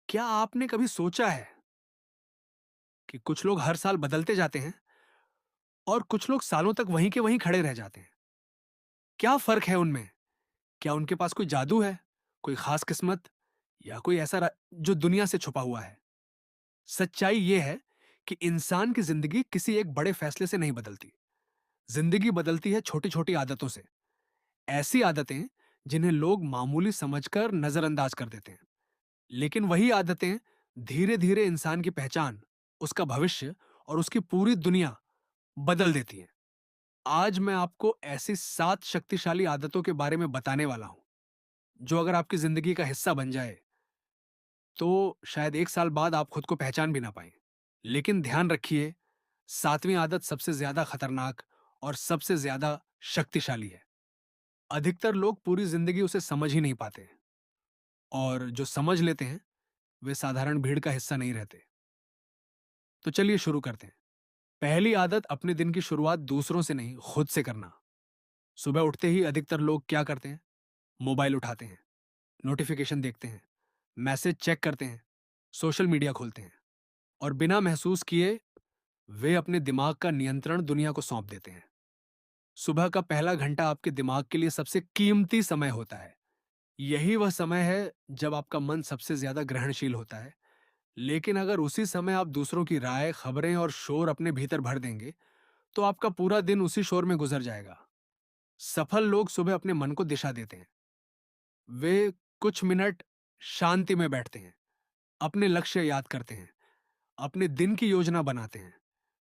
क्या आपने कभी सोचा है कि कुछ लोग हर साल बदलते जाते हैं और कुछ लोग सालों तक वहीं के वहीं खड़े रह जाते हैं? क्या फर्क है उनमें? क्या उनके पास कोई जादू है, कोई खास किस्मत, या कोई ऐसा जो दुनिया से छुपा हुआ है? सच्चाई यह है कि इंसान की जिंदगी किसी एक बड़े फैसले से नहीं बदलती। जिंदगी बदलती है छोटी छोटी आदतों से। ऐसी आदतें जिन्हें लोग मामूली समझकर नजरअंदाज कर देते हैं, लेकिन वही आदतें धीरे धीरे इंसान की पहचान, उसका भविष्य और उसकी पूरी दुनिया बदल देती हैं। आज मैं आपको ऐसी 7 शक्तिशाली आदतों के बारे में बताने वाला हूं, जो अगर आपकी जिंदगी का हिस्सा बन जाए, तो शायद 1 साल बाद आप खुद को पहचान भी ना पाएं। लेकिन ध्यान रखिए, 7वीं आदत सबसे ज्यादा खतरनाक और सबसे ज्यादा शक्तिशाली है। अधिकतर लोग पूरी जिंदगी उसे समझ ही नहीं पाते, और जो समझ लेते हैं, वे साधारण भीड़ का हिस्सा नहीं रहते। तो चलिए शुरू करते हैं। पहली आदत, अपने दिन की शुरुआत दूसरों से नहीं, खुद से करना। सुबह उठते ही अधिकतर लोग क्या करते हैं? मोबाइल उठाते हैं, नोटिफिकेशन देखते हैं, मैसेज चेक करते हैं, सोशल मीडिया खोलते हैं, और बिना महसूस किए वे अपने दिमाग का नियंत्रण दुनिया को सौंप देते हैं। सुबह का पहला घंटा आपके दिमाग के लिए सबसे कीमती समय होता है। यही वह समय है जब आपका मन सबसे ज्यादा ग्रहणशील होता है। लेकिन अगर उसी समय आप दूसरों की राय, खबरें और शोर अपने भीतर भर देंगे, तो आपका पूरा दिन उसी शोर में गुजर जाएगा। सफल लोग सुबह अपने मन को दिशा देते हैं। वे कुछ मिनट शांति में बैठते हैं, अपने लक्ष्य याद करते हैं, अपने दिन की योजना बनाते हैं।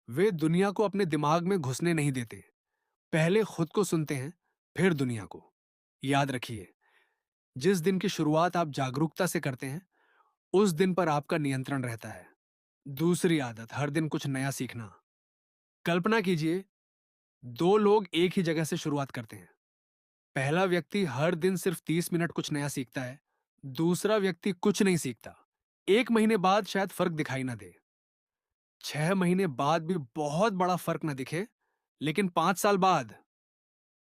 वे दुनिया को अपने दिमाग में घुसने नहीं देते। पहले खुद को सुनते हैं, फिर दुनिया को। याद रखिए, जिस दिन की शुरुआत आप जागरूकता से करते हैं, उस दिन पर आपका नियंत्रण रहता है। दूसरी आदत, हर दिन कुछ नया सीखना। कल्पना कीजिए, दो लोग एक ही जगह से शुरुआत करते हैं। पहला व्यक्ति हर दिन सिर्फ 30 मिनट कुछ नया सीखता है, दूसरा व्यक्ति कुछ नहीं सीखता। 1 महीने बाद शायद फर्क दिखाई ना दे, 6 महीने बाद भी बहुत बड़ा फर्क ना दिखे, लेकिन 5 साल बाद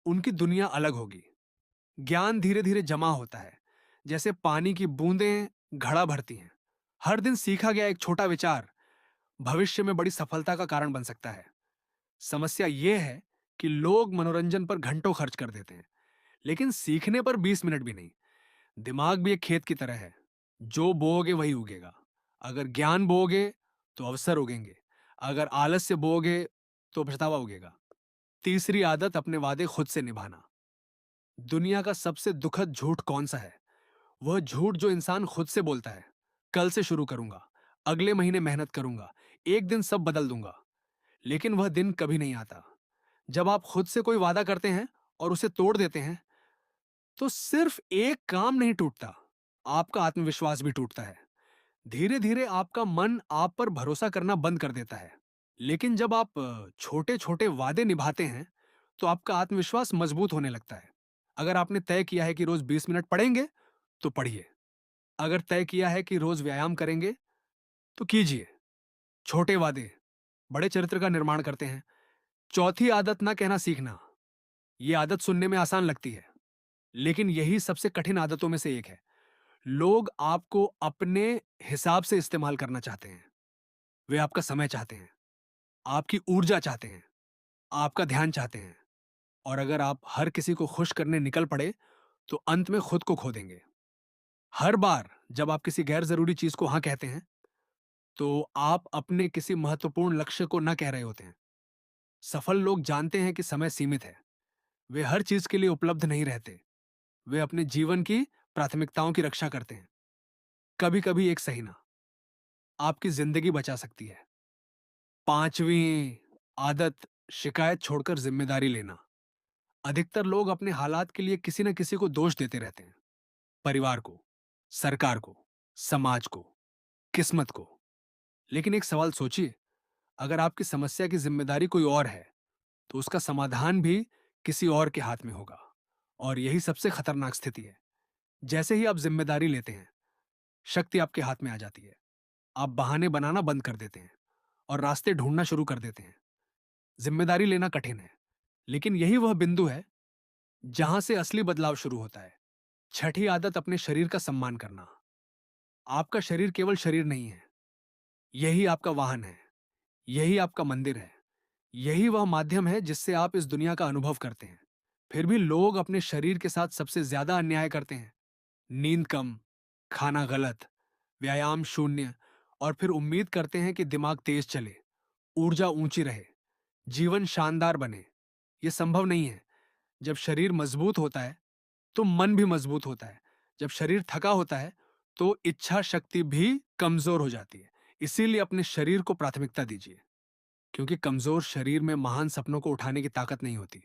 उनकी दुनिया अलग होगी। ज्ञान धीरे धीरे जमा होता है, जैसे पानी की बूंदें घड़ा भरती हैं। हर दिन सीखा गया एक छोटा विचार भविष्य में बड़ी सफलता का कारण बन सकता है। समस्या यह है कि लोग मनोरंजन पर घंटों खर्च कर देते हैं, लेकिन सीखने पर 20 मिनट भी नहीं। दिमाग भी एक खेत की तरह है, जो बोओगे वही उगेगा। अगर ज्ञान बोओगे तो अवसर उगेंगे, अगर आलस से बोओगे तो पछतावा उगेगा। तीसरी आदत, अपने वादे खुद से निभाना। दुनिया का सबसे दुखद झूठ कौन सा है? वह झूठ जो इंसान खुद से बोलता है, कल से शुरू करूंगा, अगले महीने मेहनत करूंगा, एक दिन सब बदल दूंगा। लेकिन वह दिन कभी नहीं आता। जब आप खुद से कोई वादा करते हैं और उसे तोड़ देते हैं, तो सिर्फ एक काम नहीं टूटता, आपका आत्मविश्वास भी टूटता है। धीरे धीरे आपका मन आप पर भरोसा करना बंद कर देता है। लेकिन जब आप छोटे छोटे वादे निभाते हैं, तो आपका आत्मविश्वास मजबूत होने लगता है। अगर आपने तय किया है कि रोज 20 मिनट पढ़ेंगे, तो पढ़िए। अगर तय किया है कि रोज व्यायाम करेंगे, तो कीजिए। छोटे वादे बड़े चरित्र का निर्माण करते हैं। चौथी आदत, ना कहना सीखना। यह आदत सुनने में आसान लगती है, लेकिन यही सबसे कठिन आदतों में से एक है। लोग आपको अपने हिसाब से इस्तेमाल करना चाहते हैं। वे आपका समय चाहते हैं, आपकी ऊर्जा चाहते हैं, आपका ध्यान चाहते हैं। और अगर आप हर किसी को खुश करने निकल पड़े, तो अंत में खुद को खो देंगे। हर बार जब आप किसी गैर जरूरी चीज को हाँ कहते हैं, तो आप अपने किसी महत्वपूर्ण लक्ष्य को ना कह रहे होते हैं। सफल लोग जानते हैं कि समय सीमित है। वे हर चीज के लिए उपलब्ध नहीं रहते। वे अपने जीवन की प्राथमिकताओं की रक्षा करते हैं। कभी कभी एक सही ना आपकी जिंदगी बचा सकती है। पांचवी आदत, शिकायत छोड़कर जिम्मेदारी लेना। अधिकतर लोग अपने हालात के लिए किसी न किसी को दोष देते रहते हैं। परिवार को, सरकार को, समाज को, किस्मत को। लेकिन एक सवाल सोचिए, अगर आपकी समस्या की जिम्मेदारी कोई और है, तो उसका समाधान भी किसी और के हाथ में होगा। और यही सबसे खतरनाक स्थिति है। जैसे ही आप जिम्मेदारी लेते हैं, शक्ति आपके हाथ में आ जाती है। आप बहाने बनाना बंद कर देते हैं और रास्ते ढूंढना शुरू कर देते हैं। जिम्मेदारी लेना कठिन है, लेकिन यही वह बिंदु है जहां से असली बदलाव शुरू होता है। छठी आदत, अपने शरीर का सम्मान करना। आपका शरीर केवल शरीर नहीं है, यही आपका वाहन है, यही आपका मंदिर है, यही वह माध्यम है जिससे आप इस दुनिया का अनुभव करते हैं। फिर भी लोग अपने शरीर के साथ सबसे ज्यादा अन्याय करते हैं। नींद कम, खाना गलत, व्यायाम शून्य, और फिर उम्मीद करते हैं कि दिमाग तेज चले, ऊर्जा ऊंची रहे, जीवन शानदार बने। यह संभव नहीं है। जब शरीर मजबूत होता है तो मन भी मजबूत होता है। जब शरीर थका होता है तो इच्छा शक्ति भी कमजोर हो जाती है। इसीलिए अपने शरीर को प्राथमिकता दीजिए, क्योंकि कमजोर शरीर में महान सपनों को उठाने की ताकत नहीं होती।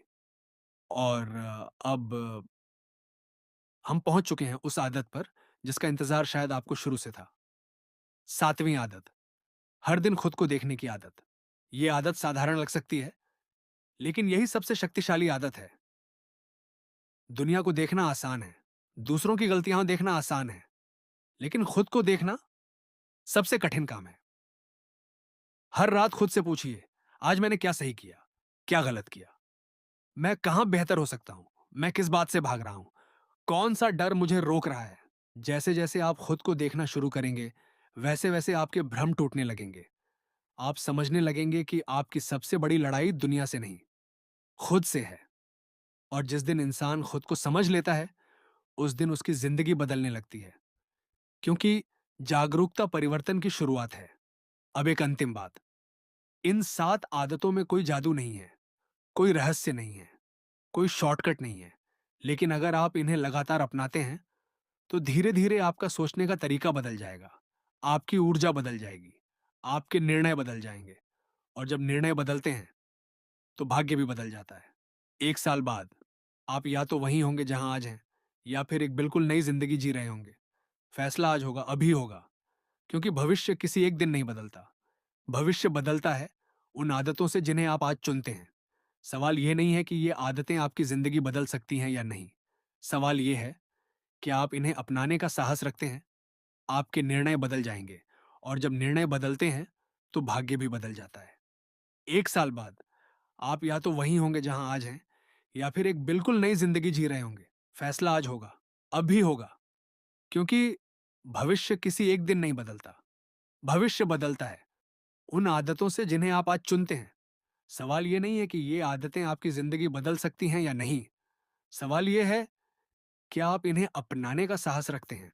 और अब हम पहुंच चुके हैं उस आदत पर जिसका इंतजार शायद आपको शुरू से था। सातवीं आदत, हर दिन खुद को देखने की आदत। ये आदत साधारण लग सकती है, लेकिन यही सबसे शक्तिशाली आदत है। दुनिया को देखना आसान है, दूसरों की गलतियां देखना आसान है, लेकिन खुद को देखना सबसे कठिन काम है। हर रात खुद से पूछिए, आज मैंने क्या सही किया, क्या गलत किया, मैं कहां बेहतर हो सकता हूं, मैं किस बात से भाग रहा हूं, कौन सा डर मुझे रोक रहा है। जैसे जैसे आप खुद को देखना शुरू करेंगे, वैसे वैसे आपके भ्रम टूटने लगेंगे। आप समझने लगेंगे कि आपकी सबसे बड़ी लड़ाई दुनिया से नहीं, खुद से है। और जिस दिन इंसान खुद को समझ लेता है, उस दिन उसकी जिंदगी बदलने लगती है, क्योंकि जागरूकता परिवर्तन की शुरुआत है। अब एक अंतिम बात, इन 7 आदतों में कोई जादू नहीं है, कोई रहस्य नहीं है, कोई शॉर्टकट नहीं है। लेकिन अगर आप इन्हें लगातार अपनाते हैं, तो धीरे धीरे आपका सोचने का तरीका बदल जाएगा, आपकी ऊर्जा बदल जाएगी, आपके निर्णय बदल जाएंगे। और जब निर्णय बदलते हैं तो भाग्य भी बदल जाता है। 1 साल बाद आप या तो वहीं होंगे जहां आज हैं, या फिर एक बिल्कुल नई जिंदगी जी रहे होंगे। फैसला आज होगा, अभी होगा, क्योंकि भविष्य किसी एक दिन नहीं बदलता। भविष्य बदलता है उन आदतों से जिन्हें आप आज चुनते हैं। सवाल यह नहीं है कि ये आदतें आपकी जिंदगी बदल सकती हैं या नहीं। सवाल यह है कि आप इन्हें अपनाने का साहस रखते हैं। आपके निर्णय बदल जाएंगे, और जब निर्णय बदलते हैं तो भाग्य भी बदल जाता है। 1 साल बाद आप या तो वहीं होंगे जहां आज हैं, या फिर एक बिल्कुल नई जिंदगी जी रहे होंगे। फैसला आज होगा, अभी होगा, क्योंकि भविष्य किसी एक दिन नहीं बदलता। भविष्य बदलता है उन आदतों से जिन्हें आप आज चुनते हैं। सवाल यह नहीं है कि ये आदतें आपकी जिंदगी बदल सकती हैं या नहीं। सवाल यह है कि आप इन्हें अपनाने का साहस रखते हैं।